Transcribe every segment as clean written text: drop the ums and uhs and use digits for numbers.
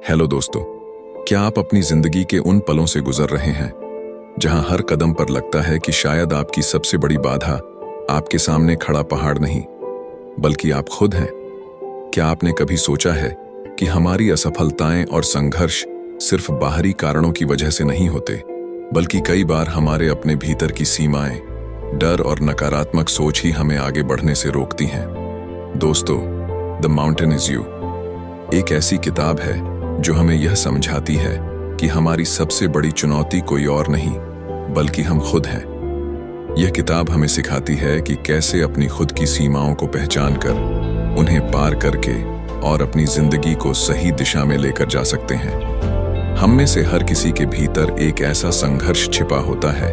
Hello दोस्तों, क्या आप अपनी जिंदगी के उन पलों से गुजर रहे हैं जहां हर कदम पर लगता है कि शायद आपकी सबसे बड़ी बाधा आपके सामने खड़ा पहाड़ नहीं बल्कि आप खुद हैं? क्या आपने कभी सोचा है कि हमारी असफलताएं और संघर्ष सिर्फ बाहरी कारणों की वजह से नहीं होते, बल्कि कई बार हमारे अपने भीतर की सीमाएं, डर और नकारात्मक सोच ही हमें आगे बढ़ने से रोकती हैं? दोस्तों, द माउंटेन इज यू एक ऐसी किताब है जो हमें यह समझाती है कि हमारी सबसे बड़ी चुनौती कोई और नहीं बल्कि हम खुद हैं। यह किताब हमें सिखाती है कि कैसे अपनी खुद की सीमाओं को पहचान कर उन्हें पार करके और अपनी जिंदगी को सही दिशा में लेकर जा सकते हैं। हम में से हर किसी के भीतर एक ऐसा संघर्ष छिपा होता है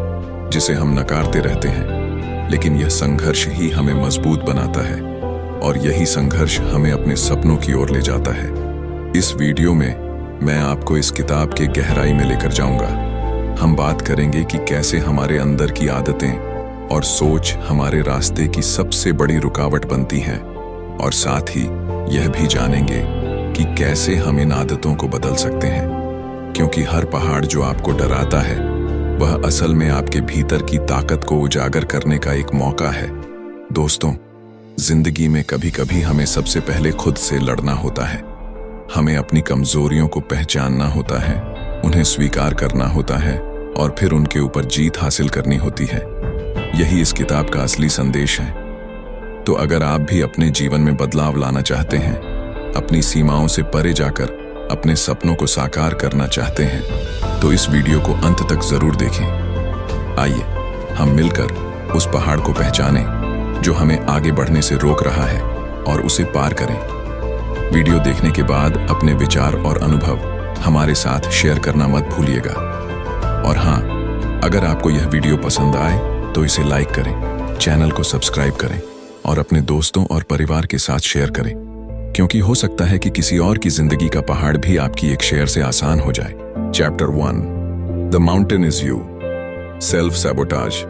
जिसे हम नकारते रहते हैं, लेकिन यह संघर्ष ही हमें मजबूत बनाता है और यही संघर्ष हमें अपने सपनों की ओर ले जाता है। इस वीडियो में मैं आपको इस किताब के गहराई में लेकर जाऊंगा। हम बात करेंगे कि कैसे हमारे अंदर की आदतें और सोच हमारे रास्ते की सबसे बड़ी रुकावट बनती हैं, और साथ ही यह भी जानेंगे कि कैसे हम इन आदतों को बदल सकते हैं, क्योंकि हर पहाड़ जो आपको डराता है वह असल में आपके भीतर की ताकत को उजागर करने का एक मौका है। दोस्तों, जिंदगी में कभी कभी हमें सबसे पहले खुद से लड़ना होता है। हमें अपनी कमजोरियों को पहचानना होता है, उन्हें स्वीकार करना होता है और फिर उनके ऊपर जीत हासिल करनी होती है। यही इस किताब का असली संदेश है। तो अगर आप भी अपने जीवन में बदलाव लाना चाहते हैं, अपनी सीमाओं से परे जाकर अपने सपनों को साकार करना चाहते हैं, तो इस वीडियो को अंत तक जरूर देखें। आइए हम मिलकर उस पहाड़ को पहचानें जो हमें आगे बढ़ने से रोक रहा है और उसे पार करें। वीडियो देखने के बाद अपने विचार और अनुभव हमारे साथ शेयर करना मत भूलिएगा। और हाँ, अगर आपको यह वीडियो पसंद आए तो इसे लाइक करें, चैनल को सब्सक्राइब करें और अपने दोस्तों और परिवार के साथ शेयर करें, क्योंकि हो सकता है कि किसी और की जिंदगी का पहाड़ भी आपकी एक शेयर से आसान हो जाए। Chapter 1, the mountain is you. Self sabotage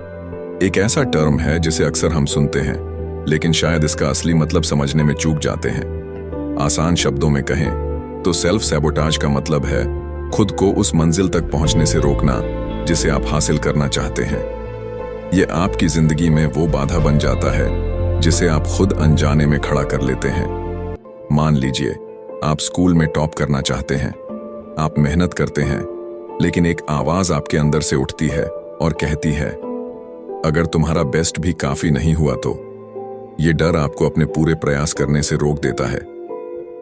एक ऐसा टर्म है जिसे अक्सर हम सुनते हैं, लेकिन शायद इसका असली मतलब समझने में चूक जाते हैं। आसान शब्दों में कहें तो सेल्फ सैबोटाज का मतलब है खुद को उस मंजिल तक पहुंचने से रोकना जिसे आप हासिल करना चाहते हैं। यह आपकी जिंदगी में वो बाधा बन जाता है जिसे आप खुद अनजाने में खड़ा कर लेते हैं। मान लीजिए आप स्कूल में टॉप करना चाहते हैं, आप मेहनत करते हैं, लेकिन एक आवाज आपके अंदर से उठती है और कहती है, अगर तुम्हारा बेस्ट भी काफी नहीं हुआ तो। ये डर आपको अपने पूरे प्रयास करने से रोक देता है।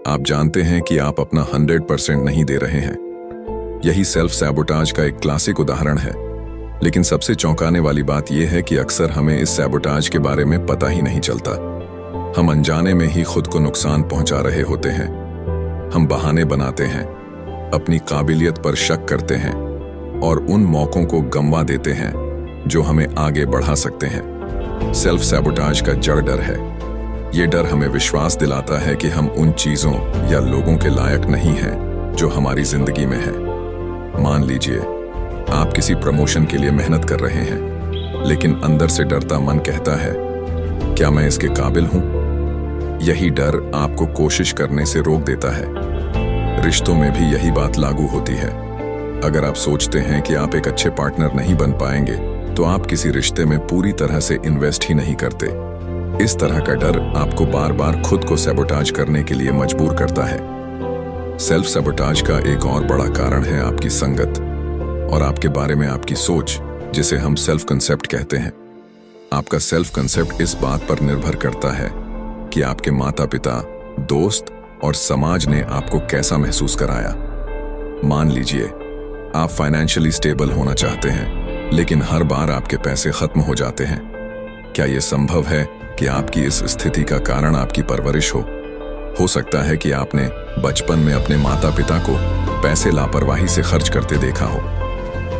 आप जानते हैं कि आप अपना 100% नहीं दे रहे हैं। यही सेल्फ सैबोटाज का एक क्लासिक उदाहरण है। लेकिन सबसे चौंकाने वाली बात यह है कि अक्सर हमें इस सैबोटाज के बारे में पता ही नहीं चलता। हम अनजाने में ही खुद को नुकसान पहुंचा रहे होते हैं। हम बहाने बनाते हैं, अपनी काबिलियत पर शक करते हैं और उन मौकों को गंवा देते हैं जो हमें आगे बढ़ा सकते हैं। सेल्फ सैबोटाज का जड़ डर है। ये डर हमें विश्वास दिलाता है कि हम उन चीजों या लोगों के लायक नहीं हैं जो हमारी जिंदगी में है। मान लीजिए आप किसी प्रमोशन के लिए मेहनत कर रहे हैं, लेकिन अंदर से डरता मन कहता है, क्या मैं इसके काबिल हूं? यही डर आपको कोशिश करने से रोक देता है। रिश्तों में भी यही बात लागू होती है। अगर आप सोचते हैं कि आप एक अच्छे पार्टनर नहीं बन पाएंगे, तो आप किसी रिश्ते में पूरी तरह से इन्वेस्ट ही नहीं करते। इस तरह का डर आपको बार बार खुद को सैबोटाज करने के लिए मजबूर करता है। सेल्फ सैबोटाज का एक और बड़ा कारण है आपकी संगत और आपके बारे में आपकी सोच, जिसे हम सेल्फ कंसेप्ट कहते हैं। आपका सेल्फ कंसेप्ट इस बात पर निर्भर करता है कि आपके माता पिता, दोस्त और समाज ने आपको कैसा महसूस कराया। मान लीजिए आप फाइनेंशियली स्टेबल होना चाहते हैं, लेकिन हर बार आपके पैसे खत्म हो जाते हैं। क्या यह संभव है कि आपकी इस स्थिति का कारण आपकी परवरिश हो सकता है कि आपने बचपन में अपने माता पिता को पैसे लापरवाही से खर्च करते देखा हो,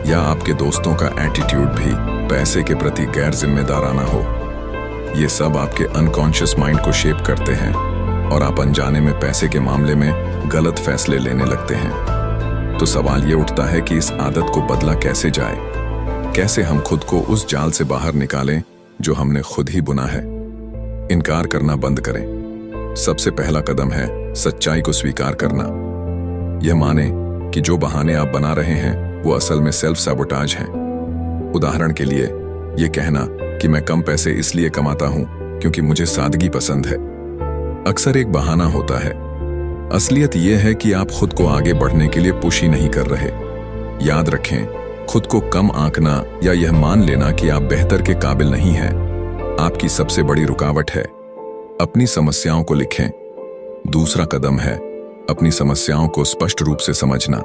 या आपके दोस्तों का एटीट्यूड भी पैसे के प्रति गैर जिम्मेदाराना हो। ये सब आपके अनकॉन्शियस माइंड को शेप करते हैं और आप अनजाने में पैसे के मामले में गलत फैसले लेने लगते हैं। तो सवाल ये उठता है कि इस आदत को बदला कैसे जाए? कैसे हम खुद को उस जाल से बाहर निकालें जो हमने खुद ही बुना है? इनकार करना बंद करें। सबसे पहला कदम है सच्चाई को स्वीकार करना। यह माने कि जो बहाने आप बना रहे हैं वो असल में सेल्फ सैबोटाज हैं। उदाहरण के लिए ये कहना कि मैं कम पैसे इसलिए कमाता हूं क्योंकि मुझे सादगी पसंद है, अक्सर एक बहाना होता है। असलियत यह है कि आप खुद को आगे बढ़ने के लिए पुश ही नहीं कर रहे। याद रखें, खुद को कम आंकना या यह मान लेना कि आप बेहतर के काबिल नहीं हैं, आपकी सबसे बड़ी रुकावट है। अपनी समस्याओं को लिखें। दूसरा कदम है अपनी समस्याओं को स्पष्ट रूप से समझना।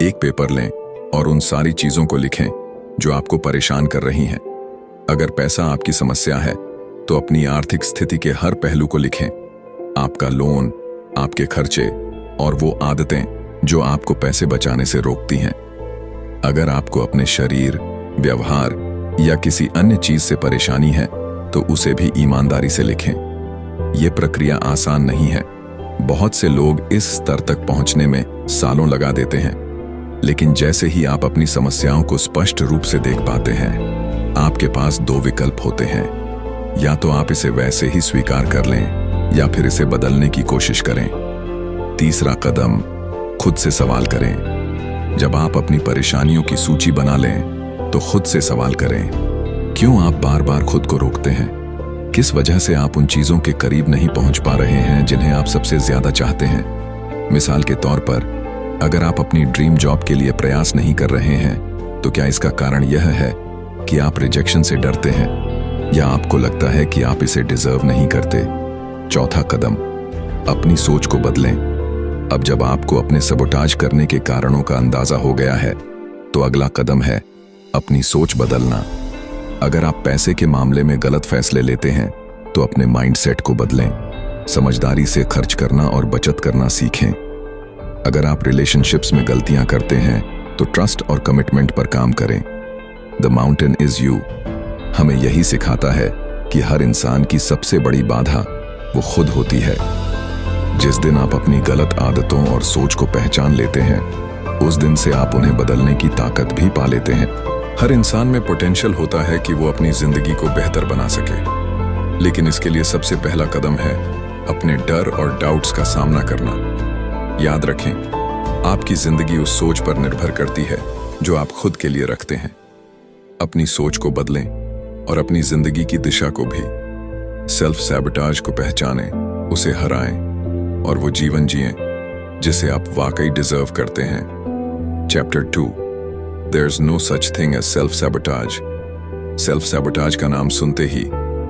एक पेपर लें और उन सारी चीजों को लिखें जो आपको परेशान कर रही हैं। अगर पैसा आपकी समस्या है तो अपनी आर्थिक स्थिति के हर पहलू को लिखें। आपका लोन, आपके खर्चे और वो आदतें जो आपको पैसे बचाने से रोकती हैं। अगर आपको अपने शरीर, व्यवहार या किसी अन्य चीज से परेशानी है तो उसे भी ईमानदारी से लिखें। यह प्रक्रिया आसान नहीं है। बहुत से लोग इस स्तर तक पहुंचने में सालों लगा देते हैं, लेकिन जैसे ही आप अपनी समस्याओं को स्पष्ट रूप से देख पाते हैं, आपके पास दो विकल्प होते हैं। या तो आप इसे वैसे ही स्वीकार कर लें या फिर इसे बदलने की कोशिश करें। तीसरा कदम, खुद से सवाल करें। जब आप अपनी परेशानियों की सूची बना लें तो खुद से सवाल करें, क्यों आप बार बार खुद को रोकते हैं? किस वजह से आप उन चीजों के करीब नहीं पहुंच पा रहे हैं जिन्हें आप सबसे ज्यादा चाहते हैं? मिसाल के तौर पर, अगर आप अपनी ड्रीम जॉब के लिए प्रयास नहीं कर रहे हैं तो क्या इसका कारण यह है कि आप रिजेक्शन से डरते हैं या आपको लगता है कि आप इसे डिजर्व नहीं करते? चौथा कदम, अपनी सोच को बदलें। अब जब आपको अपने सबोटाज करने के कारणों का अंदाजा हो गया है तो अगला कदम है अपनी सोच बदलना। अगर आप पैसे के मामले में गलत फैसले लेते हैं तो अपने माइंडसेट को बदलें। समझदारी से खर्च करना और बचत करना सीखें। अगर आप रिलेशनशिप्स में गलतियां करते हैं तो ट्रस्ट और कमिटमेंट पर काम करें। द माउंटेन इज यू हमें यही सिखाता है कि हर इंसान की सबसे बड़ी बाधा वो खुद होती है। जिस दिन आप अपनी गलत आदतों और सोच को पहचान लेते हैं, उस दिन से आप उन्हें बदलने की ताकत भी पा लेते हैं। हर इंसान में पोटेंशियल होता है कि वो अपनी जिंदगी को बेहतर बना सके, लेकिन इसके लिए सबसे पहला कदम है अपने डर और डाउट्स का सामना करना। याद रखें, आपकी जिंदगी उस सोच पर निर्भर करती है जो आप खुद के लिए रखते हैं। अपनी सोच को बदलें और अपनी जिंदगी की दिशा को भी। सेल्फ सैबोटाज को पहचानें, उसे हराएं और वो जीवन जिएं जिसे आप वाकई डिजर्व करते हैं। Chapter 2, There's no such thing as self-sabotage। Self sabotage का नाम सुनते ही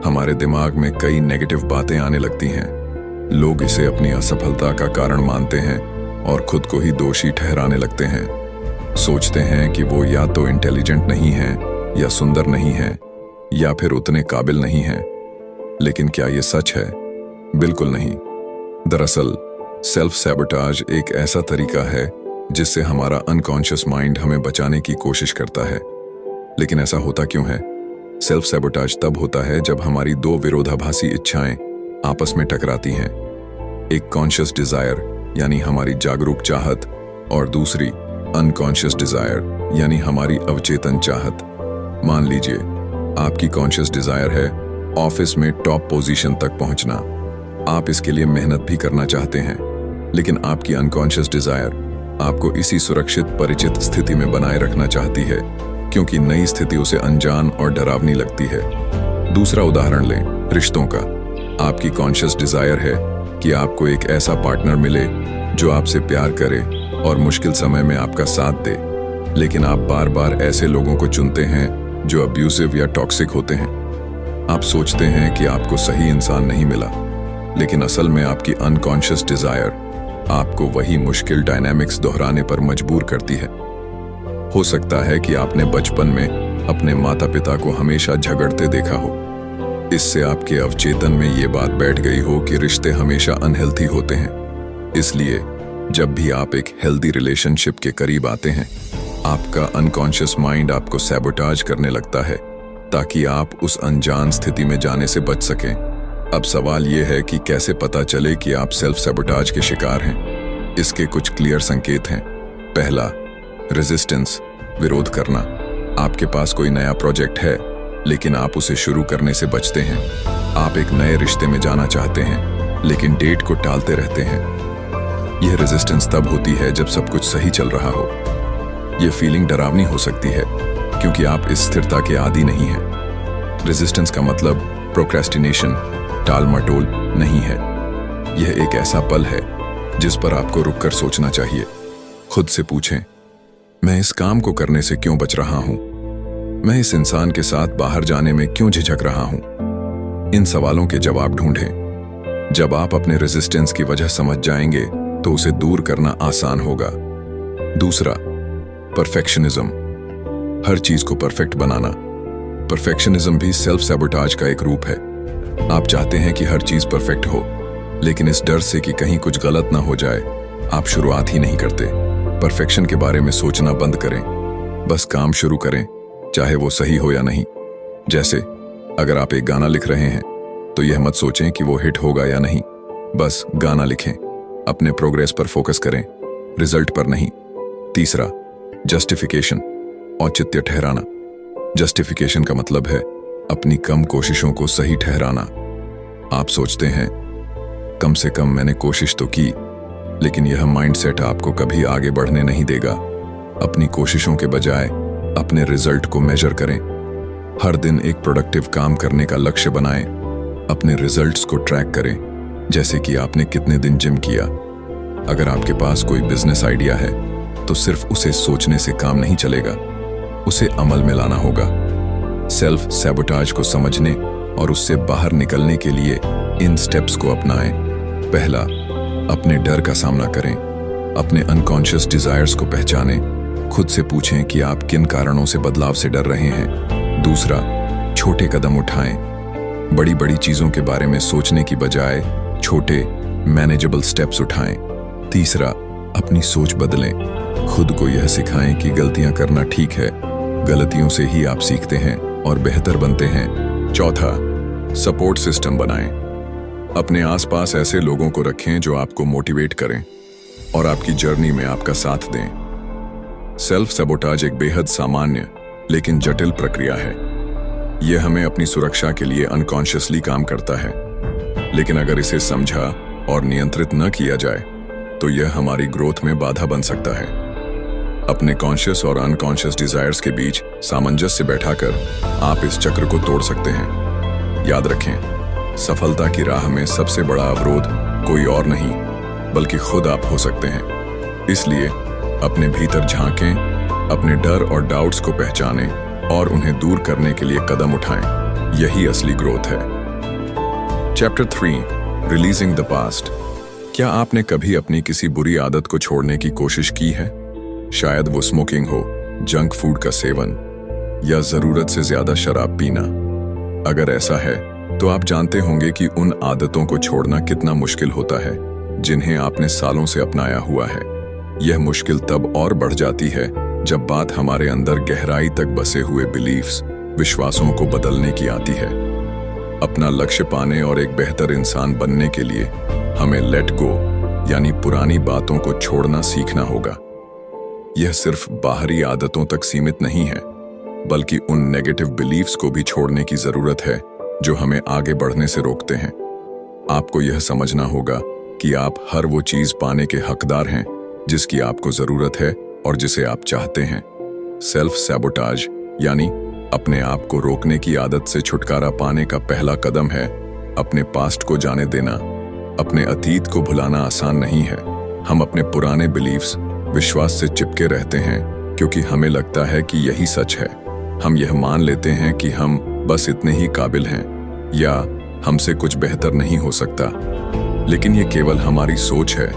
हमारे दिमाग में कई नेगेटिव बातें आने लगती हैं। लोग इसे अपनी असफलता का कारण मानते हैं और खुद को ही दोषी ठहराने लगते हैं। सोचते हैं कि वो या तो इंटेलिजेंट नहीं है या सुंदर नहीं है या फिर उतने काबिल नहीं है। लेकिन क्या ये सच है? बिल्कुल नहीं। दरअसल सेल्फ सैबोटाज एक ऐसा तरीका है जिससे हमारा अनकॉन्शियस माइंड हमें बचाने की कोशिश करता है। लेकिन ऐसा होता क्यों है? सेल्फ सैबोटाज तब होता है जब हमारी दो विरोधाभासी इच्छाएं आपस में टकराती हैं। एक कॉन्शियस डिजायर यानी हमारी जागरूक चाहत और दूसरी अनकॉन्शियस डिजायर यानी हमारी अवचेतन चाहत। मान लीजिए आपकी कॉन्शियस डिजायर है ऑफिस में टॉप पोजीशन तक पहुंचना। आप इसके लिए मेहनत भी करना चाहते हैं, लेकिन आपकी अनकॉन्शियस डिजायर आपको इसी सुरक्षित परिचित स्थिति में बनाए रखना चाहती है क्योंकि नई स्थिति उसे अनजान और डरावनी लगती है। दूसरा उदाहरण लें, रिश्तों का। आपकी कॉन्शियस डिजायर है कि आपको एक ऐसा पार्टनर मिले जो आपसे प्यार करे और मुश्किल समय में आपका साथ दे, लेकिन आप बार बार ऐसे लोगों को चुनते हैं जो अब्यूसिव या टॉक्सिक होते हैं। आप सोचते हैं कि आपको सही इंसान नहीं मिला, लेकिन असल में आपकी अनकॉन्शियस डिजायर आपको वही मुश्किल डायनामिक्स दोहराने पर मजबूर करती है। हो सकता है कि आपने बचपन में अपने माता पिता को हमेशा झगड़ते देखा हो। इससे आपके अवचेतन में ये बात बैठ गई हो कि रिश्ते हमेशा अनहेल्थी होते हैं। इसलिए जब भी आप एक हेल्दी रिलेशनशिप के करीब आते हैं, आपका अनकॉन्शियस माइंड आपको सैबोटाज करने लगता है ताकि आप उस अनजान स्थिति में जाने से बच सकें। अब सवाल यह है कि कैसे पता चले कि आप सेल्फ सैबोटाज के शिकार हैं। इसके कुछ क्लियर संकेत हैं। पहला, रेजिस्टेंस, विरोध करना। आपके पास कोई नया प्रोजेक्ट है लेकिन आप उसे शुरू करने से बचते हैं। आप एक नए रिश्ते में जाना चाहते हैं लेकिन डेट को टालते रहते हैं। यह रेजिस्टेंस तब होती है जब सब कुछ सही चल रहा हो। यह फीलिंग डरावनी हो सकती है क्योंकि आप इस स्थिरता के आदी नहीं हैं। रेजिस्टेंस का मतलब प्रोक्रेस्टिनेशन, टाल मटोल नहीं है। यह एक ऐसा पल है जिस पर आपको रुककर सोचना चाहिए। खुद से पूछें, मैं इस काम को करने से क्यों बच रहा हूं? मैं इस इंसान के साथ बाहर जाने में क्यों झिझक रहा हूं? इन सवालों के जवाब ढूंढें। जब आप अपने रेजिस्टेंस की वजह समझ जाएंगे तो उसे दूर करना आसान होगा। दूसरा, परफेक्शनिज्म, हर चीज को परफेक्ट बनाना। परफेक्शनिज्म भी सेल्फ सैबोटाज का एक रूप है। आप चाहते हैं कि हर चीज परफेक्ट हो, लेकिन इस डर से कि कहीं कुछ गलत ना हो जाए, आप शुरुआत ही नहीं करते। परफेक्शन के बारे में सोचना बंद करें, बस काम शुरू करें, चाहे वो सही हो या नहीं। जैसे अगर आप एक गाना लिख रहे हैं तो यह मत सोचें कि वो हिट होगा या नहीं, बस गाना लिखें। अपने प्रोग्रेस पर फोकस करें, रिजल्ट पर नहीं। तीसरा, जस्टिफिकेशन, औचित्य ठहराना। जस्टिफिकेशन का मतलब है अपनी कम कोशिशों को सही ठहराना। आप सोचते हैं कम से कम मैंने कोशिश तो की, लेकिन यह माइंडसेट आपको कभी आगे बढ़ने नहीं देगा। अपनी कोशिशों के बजाय अपने रिजल्ट को मेजर करें। हर दिन एक प्रोडक्टिव काम करने का लक्ष्य बनाएं। अपने रिजल्ट्स को ट्रैक करें, जैसे कि आपने कितने दिन जिम किया। अगर आपके पास कोई बिजनेस आइडिया है तो सिर्फ उसे सोचने से काम नहीं चलेगा, उसे अमल में लाना होगा। सेल्फ सैबोटाज को समझने और उससे बाहर निकलने के लिए इन स्टेप्स को अपनाएं। पहला, अपने डर का सामना करें। अपने अनकॉन्शियस डिजायर्स को पहचानें। खुद से पूछें कि आप किन कारणों से बदलाव से डर रहे हैं। दूसरा, छोटे कदम उठाएं। बड़ी बड़ी चीजों के बारे में सोचने की बजाय छोटे मैनेजेबल स्टेप्स उठाएं। तीसरा, अपनी सोच बदलें। खुद को यह सिखाएं कि गलतियां करना ठीक है, गलतियों से ही आप सीखते हैं और बेहतर बनते हैं। चौथा, सपोर्ट सिस्टम बनाएं। अपने आसपास ऐसे लोगों को रखें जो आपको मोटिवेट करें और आपकी जर्नी में आपका साथ दें। सेल्फ सैबोटाज एक बेहद सामान्य लेकिन जटिल प्रक्रिया है। यह हमें अपनी सुरक्षा के लिए अनकॉन्शियसली काम करता है, लेकिन अगर इसे समझा और नियंत्रित न किया जाए तो यह हमारी ग्रोथ में बाधा बन सकता है। अपने कॉन्शियस और अनकॉन्शियस डिजायर्स के बीच सामंजस्य बैठाकर आप इस चक्र को तोड़ सकते हैं। याद रखें, सफलता की राह में सबसे बड़ा अवरोध कोई और नहीं बल्कि खुद आप हो सकते हैं। इसलिए अपने भीतर झांकें, अपने डर और डाउट्स को पहचानें और उन्हें दूर करने के लिए कदम उठाएं। यही असली ग्रोथ है। Chapter 3, releasing the past. क्या आपने कभी अपनी किसी बुरी आदत को छोड़ने की कोशिश की है? शायद वो स्मोकिंग हो, जंक फूड का सेवन या जरूरत से ज्यादा शराब पीना। अगर ऐसा है तो आप जानते होंगे कि उन आदतों को छोड़ना कितना मुश्किल होता है जिन्हें आपने सालों से अपनाया हुआ है। यह मुश्किल तब और बढ़ जाती है जब बात हमारे अंदर गहराई तक बसे हुए बिलीफ्स, विश्वासों को बदलने की आती है। अपना लक्ष्य पाने और एक बेहतर इंसान बनने के लिए हमें लेट गो यानी पुरानी बातों को छोड़ना सीखना होगा। यह सिर्फ बाहरी आदतों तक सीमित नहीं है, बल्कि उन नेगेटिव बिलीफ्स को भी छोड़ने की जरूरत है जो हमें आगे बढ़ने से रोकते हैं। आपको यह समझना होगा कि आप हर वो चीज पाने के हकदार हैं जिसकी आपको जरूरत है और जिसे आप चाहते हैं। सेल्फ सैबोटाज यानी अपने आप को रोकने की आदत से छुटकारा पाने का पहला कदम है अपने पास्ट को जाने देना। अपने अतीत को भुलाना आसान नहीं है। हम अपने पुराने बिलीफ्स, विश्वास से चिपके रहते हैं क्योंकि हमें लगता है कि यही सच है। हम यह मान लेते हैं कि हम बस इतने ही काबिल हैं या हमसे कुछ बेहतर नहीं हो सकता, लेकिन ये केवल हमारी सोच है,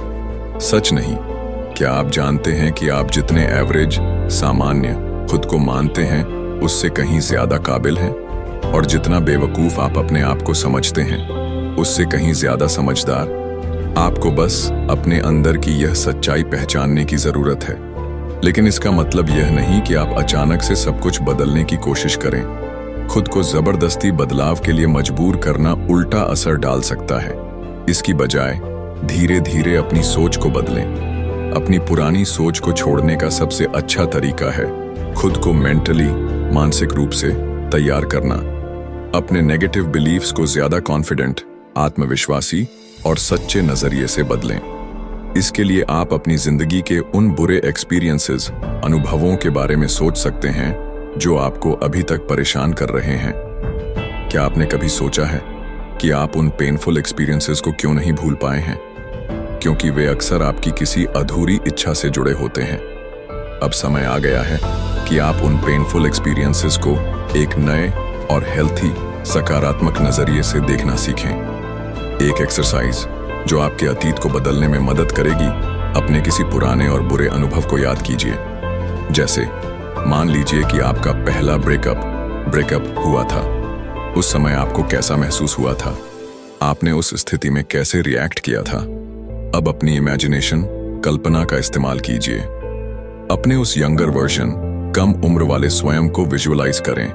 सच नहीं। क्या आप जानते हैं कि आप जितने एवरेज, सामान्य खुद को मानते हैं उससे कहीं ज्यादा काबिल हैं, और जितना बेवकूफ आप अपने आप को समझते हैं उससे कहीं ज्यादा समझदार। आपको बस अपने अंदर की यह सच्चाई पहचानने की जरूरत है। लेकिन इसका मतलब यह नहीं कि आप अचानक से सब कुछ बदलने की कोशिश करें। खुद को जबरदस्ती बदलाव के लिए मजबूर करना उल्टा असर डाल सकता है। इसकी बजाय धीरे धीरे अपनी सोच को बदलें। अपनी पुरानी सोच को छोड़ने का सबसे अच्छा तरीका है खुद को मेंटली, मानसिक रूप से तैयार करना। अपने नेगेटिव बिलीफ्स को ज्यादा कॉन्फिडेंट, आत्मविश्वासी और सच्चे नजरिए से बदलें। इसके लिए आप अपनी जिंदगी के उन बुरे एक्सपीरियंसेस, अनुभवों के बारे में सोच सकते हैं जो आपको अभी तक परेशान कर रहे हैं। क्या आपने कभी सोचा है कि आप उन पेनफुल एक्सपीरियंसेस को क्यों नहीं भूल पाए हैं? क्योंकि वे अक्सर आपकी किसी अधूरी इच्छा से जुड़े होते हैं। अब समय आ गया है कि आप उन पेनफुल एक्सपीरियंसेस को एक नए और हेल्थी, सकारात्मक नजरिए से देखना सीखें। एक एक्सरसाइज जो आपके अतीत को बदलने में मदद करेगी। अपने किसी पुराने और बुरे अनुभव को याद कीजिए। जैसे मान लीजिए कि आपका पहला ब्रेकअप हुआ था। उस समय आपको कैसा महसूस हुआ था? आपने उस स्थिति में कैसे रिएक्ट किया था? अब अपनी इमेजिनेशन, कल्पना का इस्तेमाल कीजिए। अपने उस यंगर वर्जन, कम उम्र वाले स्वयं को विजुअलाइज करें।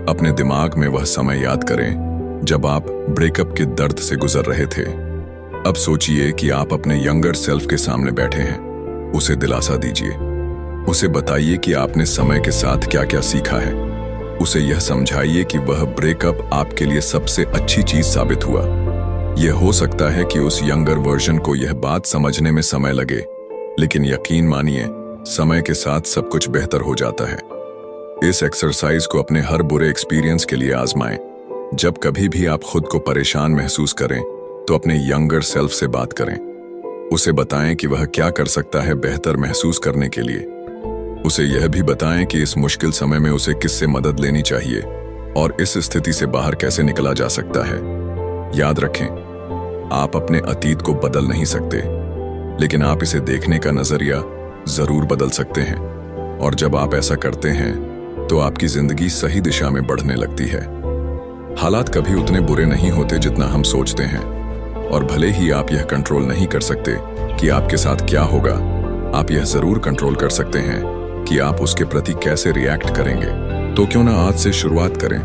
अपने दिमाग में वह समय याद करें जब आप ब्रेकअप के दर्द से गुजर रहे थे। अब सोचिए कि आप अपने यंगर सेल्फ के सामने बैठे हैं। उसे दिलासा दीजिए। उसे बताइए कि आपने समय के साथ क्या क्या सीखा है। उसे यह समझाइए कि वह ब्रेकअप आपके लिए सबसे अच्छी चीज साबित हुआ। यह हो सकता है कि उस यंगर वर्जन को यह बात समझने में समय लगे, लेकिन यकीन मानिए, समय के साथ सब कुछ बेहतर हो जाता है। इस एक्सरसाइज को अपने हर बुरे एक्सपीरियंस के लिए आजमाएं। जब कभी भी आप खुद को परेशान महसूस करें, तो अपने यंगर सेल्फ से बात करें। उसे बताएं कि वह क्या कर सकता है बेहतर महसूस करने के लिए। उसे यह भी बताएं कि इस मुश्किल समय में उसे किससे मदद लेनी चाहिए और इस स्थिति से बाहर कैसे निकला जा सकता है। याद रखें, आप अपने अतीत को बदल नहीं सकते, लेकिन आप इसे देखने का नजरिया जरूर बदल सकते हैं। और जब आप ऐसा करते हैं, तो आपकी जिंदगी सही दिशा में बढ़ने लगती है। हालात कभी उतने बुरे नहीं होते जितना हम सोचते हैं, और भले ही आप यह कंट्रोल नहीं कर सकते कि आपके साथ क्या होगा, आप यह जरूर कंट्रोल कर सकते हैं कि आप उसके प्रति कैसे रिएक्ट करेंगे। तो क्यों ना आज से शुरुआत करें,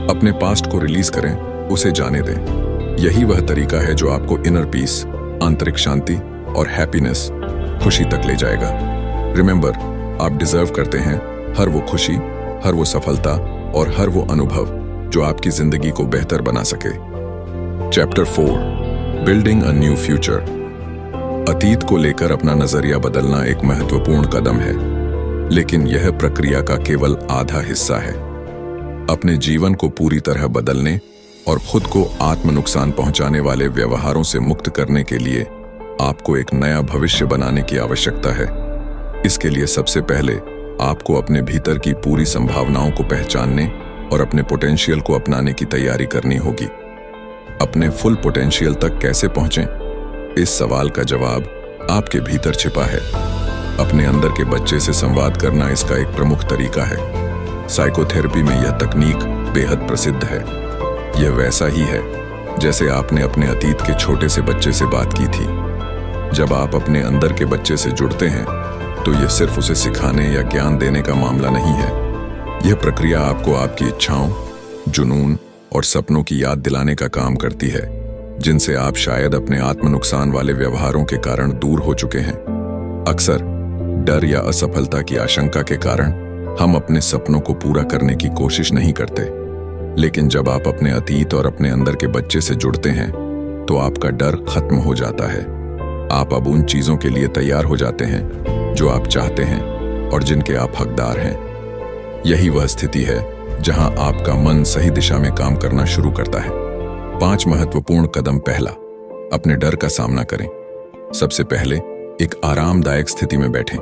अपने पास्ट को रिलीज करें, उसे जाने दें। यही वह तरीका है जो आपको इनर पीस, आंतरिक शांति और हैप्पीनेस, खुशी तक ले जाएगा। रिमेंबर, आप डिजर्व करते हैं हर वो खुशी, हर वो सफलता और हर वो अनुभव जो आपकी जिंदगी को बेहतर बना सके। Chapter 4, building a new future. अतीत को लेकर अपना नजरिया बदलना एक महत्वपूर्ण कदम है, लेकिन यह प्रक्रिया का केवल आधा हिस्सा है। अपने जीवन को पूरी तरह बदलने और खुद को आत्म नुकसान पहुंचाने वाले व्यवहारों से मुक्त करने के लिए आपको एक नया भविष्य बनाने की आवश्यकता है। इसके लिए सबसे पहले आपको अपने भीतर की पूरी संभावनाओं को पहचानने और अपने पोटेंशियल को अपनाने की तैयारी करनी होगी। अपने फुल पोटेंशियल तक कैसे पहुंचें? इस सवाल का जवाब आपके भीतर छिपा है। अपने अंदर के बच्चे से संवाद करना इसका एक प्रमुख तरीका है। साइकोथेरेपी में यह तकनीक बेहद प्रसिद्ध है। यह वैसा ही है जैसे आपने अपने अतीत के छोटे से बच्चे से बात की थी। जब आप अपने अंदर के बच्चे से जुड़ते हैं, तो यह सिर्फ उसे सिखाने या ज्ञान देने का मामला नहीं है। यह प्रक्रिया आपको आपकी इच्छाओं, जुनून और सपनों की याद दिलाने का काम करती है, जिनसे आप शायद अपने आत्म नुकसान वाले व्यवहारों के कारण दूर हो चुके हैं। अक्सर डर या असफलता की आशंका के कारण हम अपने सपनों को पूरा करने की कोशिश नहीं करते, लेकिन जब आप अपने अतीत और अपने अंदर के बच्चे से जुड़ते हैं, तो आपका डर खत्म हो जाता है। आप अब उन चीजों के लिए तैयार हो जाते हैं जो आप चाहते हैं और जिनके आप हकदार हैं। यही वह स्थिति है जहां आपका मन सही दिशा में काम करना शुरू करता है। 5 महत्वपूर्ण कदम। पहला, अपने डर का सामना करें। सबसे पहले एक आरामदायक स्थिति में बैठें।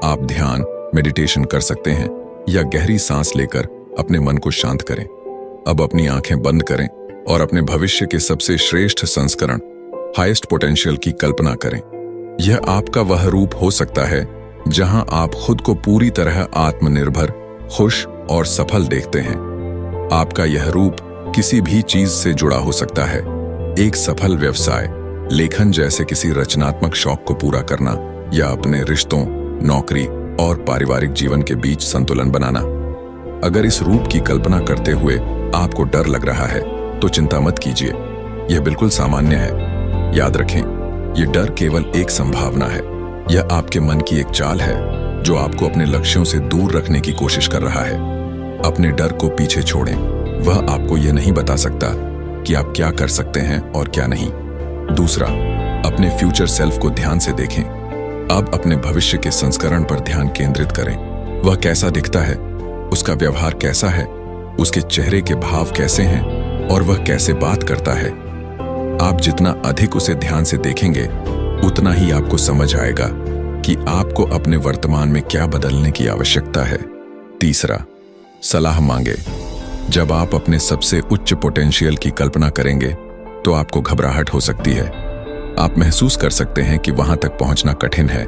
आप ध्यान, मेडिटेशन कर सकते हैं या गहरी सांस लेकर अपने मन को शांत करें। अब अपनी आंखें बंद करें और अपने भविष्य के सबसे श्रेष्ठ संस्करण, हाईएस्ट पोटेंशियल की कल्पना करें। यह आपका वह रूप हो सकता है जहां आप खुद को पूरी तरह आत्मनिर्भर, खुश और सफल देखते हैं। आपका यह रूप किसी भी चीज से जुड़ा हो सकता है। एक सफल व्यवसाय, लेखन जैसे किसी रचनात्मक शौक को पूरा करना, या अपने रिश्तों, नौकरी और पारिवारिक जीवन के बीच संतुलन बनाना। अगर इस रूप की कल्पना करते हुए आपको डर लग रहा है, तो चिंता मत कीजिए। यह बिल्कुल सामान्य है। याद रखें, यह डर केवल एक संभावना है। यह आपके मन की एक चाल है जो आपको अपने लक्ष्यों से दूर रखने की कोशिश कर रहा है। अपने डर को पीछे छोड़ें। वह आपको यह नहीं बता सकता कि आप क्या कर सकते हैं और क्या नहीं। दूसरा, अपने फ्यूचर सेल्फ को ध्यान से देखें। अब अपने भविष्य के संस्करण पर ध्यान केंद्रित करें। वह कैसा दिखता है, उसका व्यवहार कैसा है, उसके चेहरे के भाव कैसे हैं और वह कैसे बात करता है। आप जितना अधिक उसे ध्यान से देखेंगे उतना ही आपको समझ आएगा कि आपको अपने वर्तमान में क्या बदलने की आवश्यकता है। तीसरा, सलाह मांगे। जब आप अपने सबसे उच्च पोटेंशियल की कल्पना करेंगे तो आपको घबराहट हो सकती है। आप महसूस कर सकते हैं कि वहां तक पहुंचना कठिन है,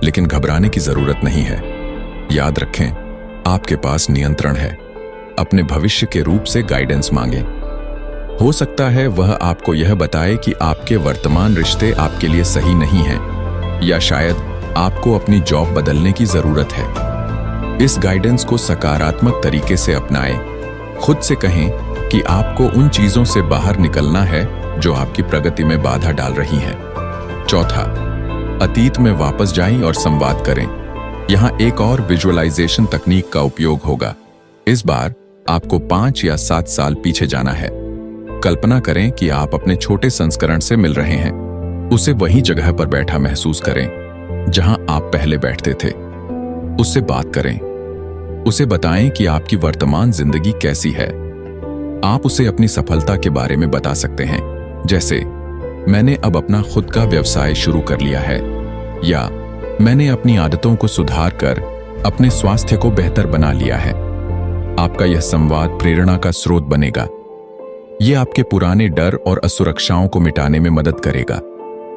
लेकिन घबराने की जरूरत नहीं है। याद रखें, आपके पास नियंत्रण है। अपने भविष्य के रूप से गाइडेंस मांगे। हो सकता है वह आपको यह बताए कि आपके वर्तमान रिश्ते आपके लिए सही नहीं हैं, या शायद आपको अपनी जॉब बदलने की जरूरत है। इस गाइडेंस को सकारात्मक तरीके से अपनाएं। खुद से कहें कि आपको उन चीजों से बाहर निकलना है जो आपकी प्रगति में बाधा डाल रही हैं। चौथा, अतीत में वापस जाएं और संवाद करें। यहां एक और विजुअलाइजेशन तकनीक का उपयोग होगा। इस बार आपको 5 या 7 साल पीछे जाना है। कल्पना करें कि आप अपने छोटे संस्करण से मिल रहे हैं। उसे वही जगह पर बैठा महसूस करें जहां आप पहले बैठते थे। उससे बात करें। उसे बताएं कि आपकी वर्तमान जिंदगी कैसी है। आप उसे अपनी सफलता के बारे में बता सकते हैं, जैसे मैंने अब अपना खुद का व्यवसाय शुरू कर लिया है, या मैंने अपनी आदतों को सुधार कर अपने स्वास्थ्य को बेहतर बना लिया है। आपका यह संवाद प्रेरणा का स्रोत बनेगा। यह आपके पुराने डर और असुरक्षाओं को मिटाने में मदद करेगा।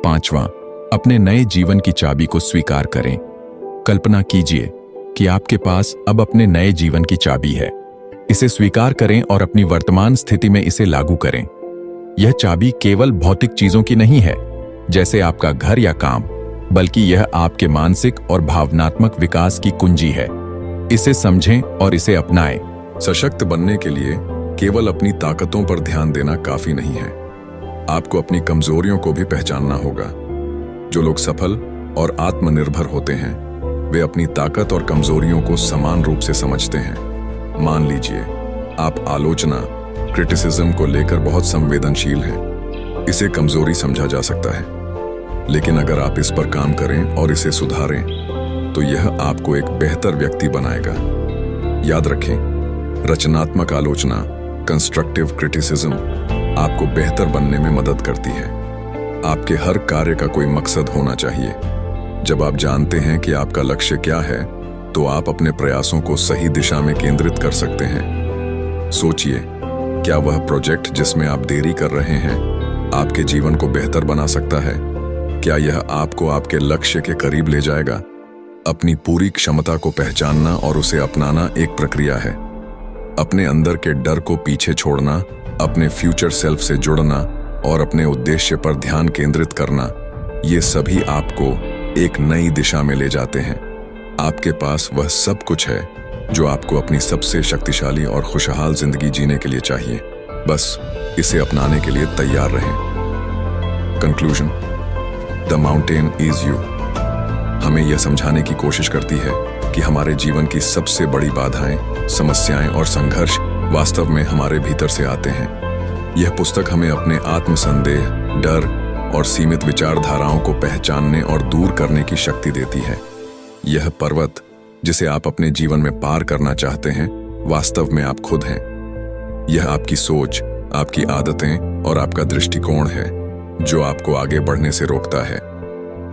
पांचवां, अपने नए जीवन की चाबी को स्वीकार करें। कल्पना कीजिए कि आपके पास अब अपने नए जीवन की चाबी है। इसे स्वीकार करें और अपनी वर्तमान स्थिति में इसे लागू करें। यह चाबी केवल भौतिक चीजों की नहीं है, जैसे आपका घर या काम, बल्कि यह आपके मानसिक और भावनात्मक विकास की कुंजी है। इसे समझें और इसे अपनाएं। सशक्त बनने के लिए केवल अपनी ताकतों पर ध्यान देना काफी नहीं है। आपको अपनी कमजोरियों को भी पहचानना होगा। जो लोग सफल और आत्मनिर्भर होते हैं वे अपनी ताकत और कमजोरियों को समान रूप से समझते हैं। मान लीजिए आप आलोचना, क्रिटिसिज्म को लेकर बहुत संवेदनशील हैं। इसे कमजोरी समझा जा सकता है, लेकिन अगर आप इस पर काम करें और इसे सुधारें तो यह आपको एक बेहतर व्यक्ति बनाएगा। याद रखें, रचनात्मक आलोचना, कंस्ट्रक्टिव क्रिटिसिज्म आपको बेहतर बनने में मदद करती है। आपके हर कार्य का कोई मकसद होना चाहिए। जब आप जानते हैं कि आपका लक्ष्य क्या है तो आप अपने प्रयासों को सही दिशा में केंद्रित कर सकते हैं। सोचिए, क्या वह प्रोजेक्ट जिसमें आप देरी कर रहे हैं आपके जीवन को बेहतर बना सकता है? क्या यह आपको आपके लक्ष्य के करीब ले जाएगा? अपनी पूरी क्षमता को पहचानना और उसे अपनाना एक प्रक्रिया है। अपने अंदर के डर को पीछे छोड़ना, अपने फ्यूचर सेल्फ से जुड़ना और अपने उद्देश्य पर ध्यान केंद्रित करना, ये सभी आपको एक नई दिशा में ले जाते हैं। आपके पास वह सब कुछ है जो आपको अपनी सबसे शक्तिशाली और खुशहाल जिंदगी जीने के लिए चाहिए। बस इसे अपनाने के लिए तैयार रहें। Conclusion, the mountain is you हमें यह समझाने की कोशिश करती है कि हमारे जीवन की सबसे बड़ी बाधाएं, समस्याएं और संघर्ष वास्तव में हमारे भीतर से आते हैं। यह पुस्तक हमें अपने आत्मसंदेह, डर और सीमित विचारधाराओं को पहचानने और दूर करने की शक्ति देती है। यह पर्वत जिसे आप अपने जीवन में पार करना चाहते हैं, वास्तव में आप खुद हैं। यह आपकी सोच, आपकी आदतें और आपका दृष्टिकोण है जो आपको आगे बढ़ने से रोकता है।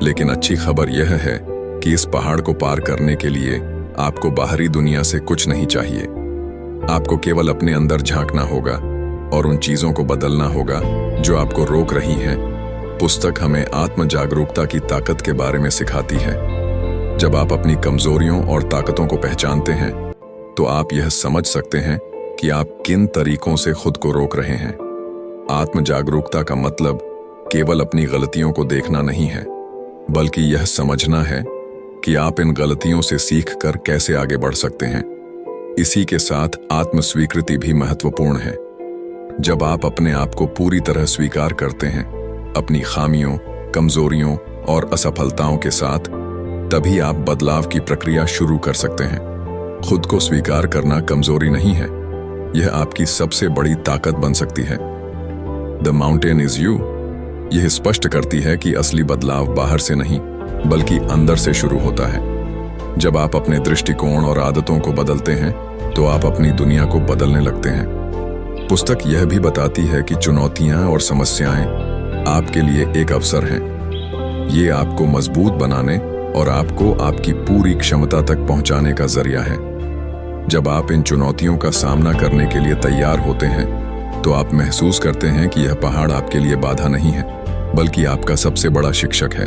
लेकिन अच्छी खबर यह है कि इस पहाड़ को पार करने के लिए आपको बाहरी दुनिया से कुछ नहीं चाहिए। आपको केवल अपने अंदर झांकना होगा और उन चीजों को बदलना होगा जो आपको रोक रही हैं। पुस्तक हमें आत्म जागरूकता की ताकत के बारे में सिखाती है। जब आप अपनी कमजोरियों और ताकतों को पहचानते हैं तो आप यह समझ सकते हैं कि आप किन तरीकों से खुद को रोक रहे हैं। आत्म जागरूकता का मतलब केवल अपनी गलतियों को देखना नहीं है, बल्कि यह समझना है कि आप इन गलतियों से सीखकर कैसे आगे बढ़ सकते हैं। इसी के साथ आत्म स्वीकृति भी महत्वपूर्ण है। जब आप अपने आप को पूरी तरह स्वीकार करते हैं, अपनी खामियों, कमजोरियों और असफलताओं के साथ, तभी आप बदलाव की प्रक्रिया शुरू कर सकते हैं। खुद को स्वीकार करना कमजोरी नहीं है, यह आपकी सबसे बड़ी ताकत बन सकती है। द माउंटेन इज यू यह स्पष्ट करती है कि असली बदलाव बाहर से नहीं बल्कि अंदर से शुरू होता है। जब आप अपने दृष्टिकोण और आदतों को बदलते हैं तो आप अपनी दुनिया को बदलने लगते हैं। पुस्तक यह भी बताती है कि चुनौतियां और समस्याएं आपके लिए एक अवसर हैं। ये आपको मजबूत बनाने और आपको आपकी पूरी क्षमता तक पहुंचाने का जरिया है। जब आप इन चुनौतियों का सामना करने के लिए तैयार होते हैं तो आप महसूस करते हैं कि यह पहाड़ आपके लिए बाधा नहीं है बल्कि आपका सबसे बड़ा शिक्षक है।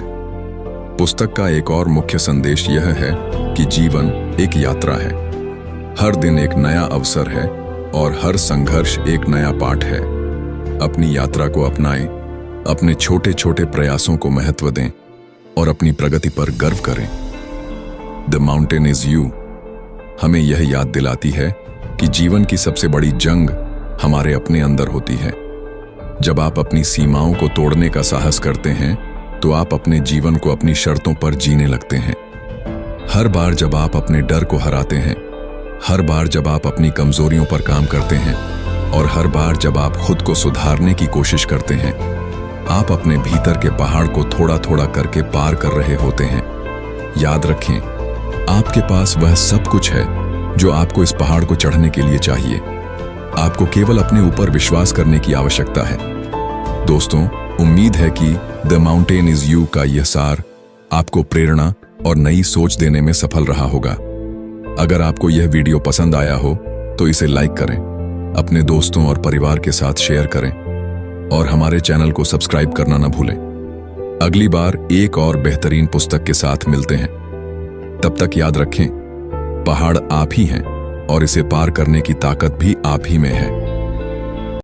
पुस्तक का एक और मुख्य संदेश यह है कि जीवन एक यात्रा है। हर दिन एक नया अवसर है और हर संघर्ष एक नया पाठ है। अपनी यात्रा को अपनाएं, अपने छोटे छोटे प्रयासों को महत्व दें और अपनी प्रगति पर गर्व करें। द माउंटेन इज यू हमें यह याद दिलाती है कि जीवन की सबसे बड़ी जंग हमारे अपने अंदर होती है। जब आप अपनी सीमाओं को तोड़ने का साहस करते हैं तो आप अपने जीवन को अपनी शर्तों पर जीने लगते हैं। हर बार जब आप अपने डर को हराते हैं, हर बार जब आप अपनी कमजोरियों पर काम करते हैं और हर बार जब आप खुद को सुधारने की कोशिश करते हैं, आप अपने भीतर के पहाड़ को थोड़ा थोड़ा करके पार कर रहे होते हैं। याद रखें, आपके पास वह सब कुछ है जो आपको इस पहाड़ को चढ़ने के लिए चाहिए। आपको केवल अपने ऊपर विश्वास करने की आवश्यकता है। दोस्तों, उम्मीद है कि द माउंटेन इज यू का यह सार आपको प्रेरणा और नई सोच देने में सफल रहा होगा। अगर आपको यह वीडियो पसंद आया हो तो इसे लाइक करें, अपने दोस्तों और परिवार के साथ शेयर करें और हमारे चैनल को सब्सक्राइब करना न भूलें। अगली बार एक और बेहतरीन पुस्तक के साथ मिलते हैं। तब तक याद रखें, पहाड़ आप ही हैं और इसे पार करने की ताकत भी आप ही में है।